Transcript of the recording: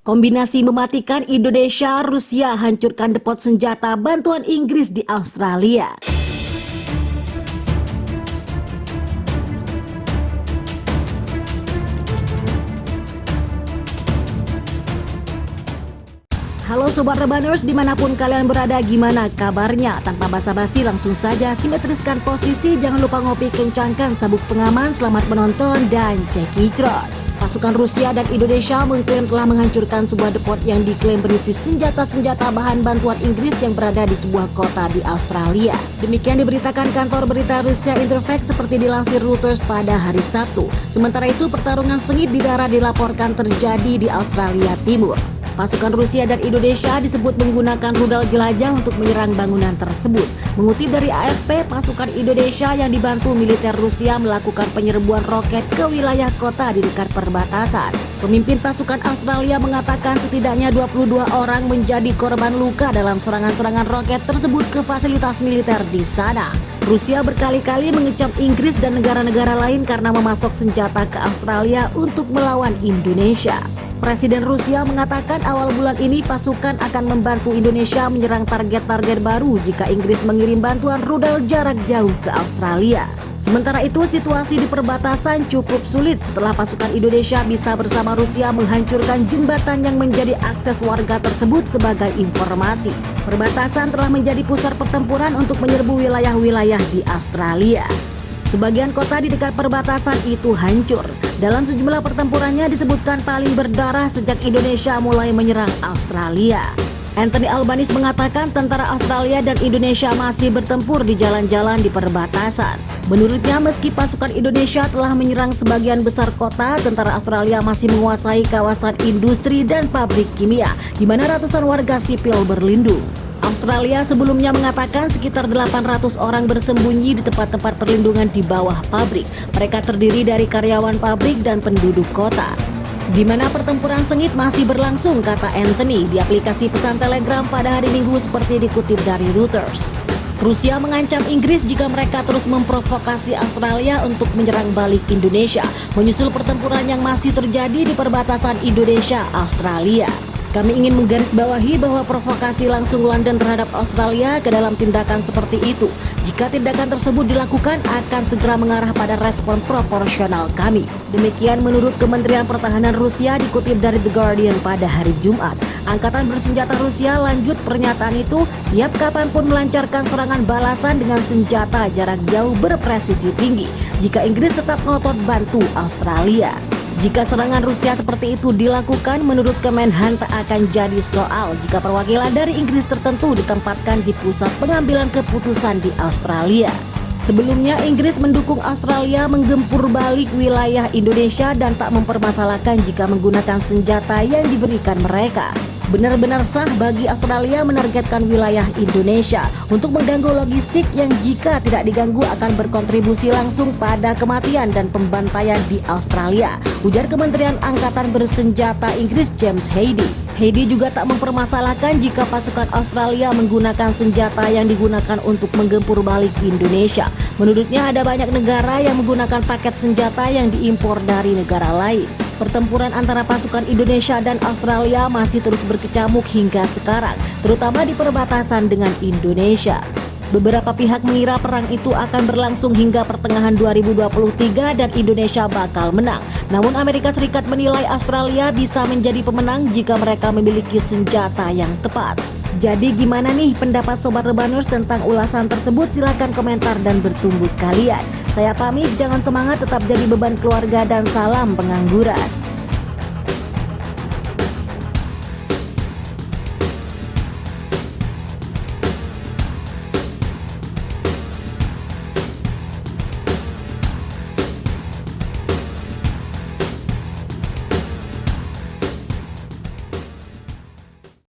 Kombinasi mematikan Indonesia, Rusia hancurkan depot senjata bantuan Inggris di Australia. Halo Sobat Rebaners, dimanapun kalian berada, gimana kabarnya? Tanpa basa-basi langsung saja simetriskan posisi, jangan lupa ngopi, kencangkan sabuk pengaman, selamat menonton dan cekicrot. Pasukan Rusia dan Indonesia mengklaim telah menghancurkan sebuah depot yang diklaim berisi senjata-senjata bahan bantuan Inggris yang berada di sebuah kota di Australia. Demikian diberitakan kantor berita Rusia Interfax seperti dilansir Reuters pada hari Sabtu. Sementara itu pertarungan sengit di darat dilaporkan terjadi di Australia Timur. Pasukan Rusia dan Indonesia disebut menggunakan rudal jelajah untuk menyerang bangunan tersebut. Mengutip dari AFP, pasukan Indonesia yang dibantu militer Rusia melakukan penyerbuan roket ke wilayah kota di dekat perbatasan. Pemimpin pasukan Australia mengatakan setidaknya 22 orang menjadi korban luka dalam serangan-serangan roket tersebut ke fasilitas militer di sana. Rusia berkali-kali mengecam Inggris dan negara-negara lain karena memasok senjata ke Australia untuk melawan Indonesia. Presiden Rusia mengatakan awal bulan ini pasukan akan membantu Indonesia menyerang target-target baru jika Inggris mengirim bantuan rudal jarak jauh ke Australia. Sementara itu, situasi di perbatasan cukup sulit setelah pasukan Indonesia bisa bersama Rusia menghancurkan jembatan yang menjadi akses warga tersebut. Sebagai informasi, perbatasan telah menjadi pusat pertempuran untuk menyerbu wilayah-wilayah di Australia. Sebagian kota di dekat perbatasan itu hancur. Dalam sejumlah pertempurannya disebutkan paling berdarah sejak Indonesia mulai menyerang Australia. Anthony Albanese mengatakan tentara Australia dan Indonesia masih bertempur di jalan-jalan di perbatasan. Menurutnya, meski pasukan Indonesia telah menyerang sebagian besar kota, tentara Australia masih menguasai kawasan industri dan pabrik kimia, di mana ratusan warga sipil berlindung. Australia sebelumnya mengatakan sekitar 800 orang bersembunyi di tempat-tempat perlindungan di bawah pabrik. Mereka terdiri dari karyawan pabrik dan penduduk kota. Di mana pertempuran sengit masih berlangsung, kata Anthony di aplikasi pesan Telegram pada hari Minggu seperti dikutip dari Reuters. Rusia mengancam Inggris jika mereka terus memprovokasi Australia untuk menyerang balik Indonesia, menyusul pertempuran yang masih terjadi di perbatasan Indonesia-Australia. Kami ingin menggarisbawahi bahwa provokasi langsung London terhadap Australia ke dalam tindakan seperti itu. Jika tindakan tersebut dilakukan, akan segera mengarah pada respon proporsional kami. Demikian menurut Kementerian Pertahanan Rusia dikutip dari The Guardian pada hari Jumat. Angkatan bersenjata Rusia lanjut pernyataan itu siap kapanpun melancarkan serangan balasan dengan senjata jarak jauh berpresisi tinggi jika Inggris tetap ngotot bantu Australia. Jika serangan Rusia seperti itu dilakukan, menurut Kemenhan tak akan jadi soal jika perwakilan dari Inggris tertentu ditempatkan di pusat pengambilan keputusan di Australia. Sebelumnya, Inggris mendukung Australia menggempur balik wilayah Indonesia dan tak mempermasalahkan jika menggunakan senjata yang diberikan mereka. Benar-benar sah bagi Australia menargetkan wilayah Indonesia untuk mengganggu logistik yang jika tidak diganggu akan berkontribusi langsung pada kematian dan pembantaian di Australia, ujar Kementerian Angkatan Bersenjata Inggris James Heidi. Heidi juga tak mempermasalahkan jika pasukan Australia menggunakan senjata yang digunakan untuk menggempur balik Indonesia. Menurutnya ada banyak negara yang menggunakan paket senjata yang diimpor dari negara lain. Pertempuran antara pasukan Indonesia dan Australia masih terus berkecamuk hingga sekarang, terutama di perbatasan dengan Indonesia. Beberapa pihak mengira perang itu akan berlangsung hingga pertengahan 2023 dan Indonesia bakal menang. Namun Amerika Serikat menilai Australia bisa menjadi pemenang jika mereka memiliki senjata yang tepat. Jadi gimana nih pendapat Sobat Rebaners tentang ulasan tersebut? Silahkan komentar dan bertumbuh kalian. Saya pamit, jangan semangat, tetap jadi beban keluarga dan salam pengangguran.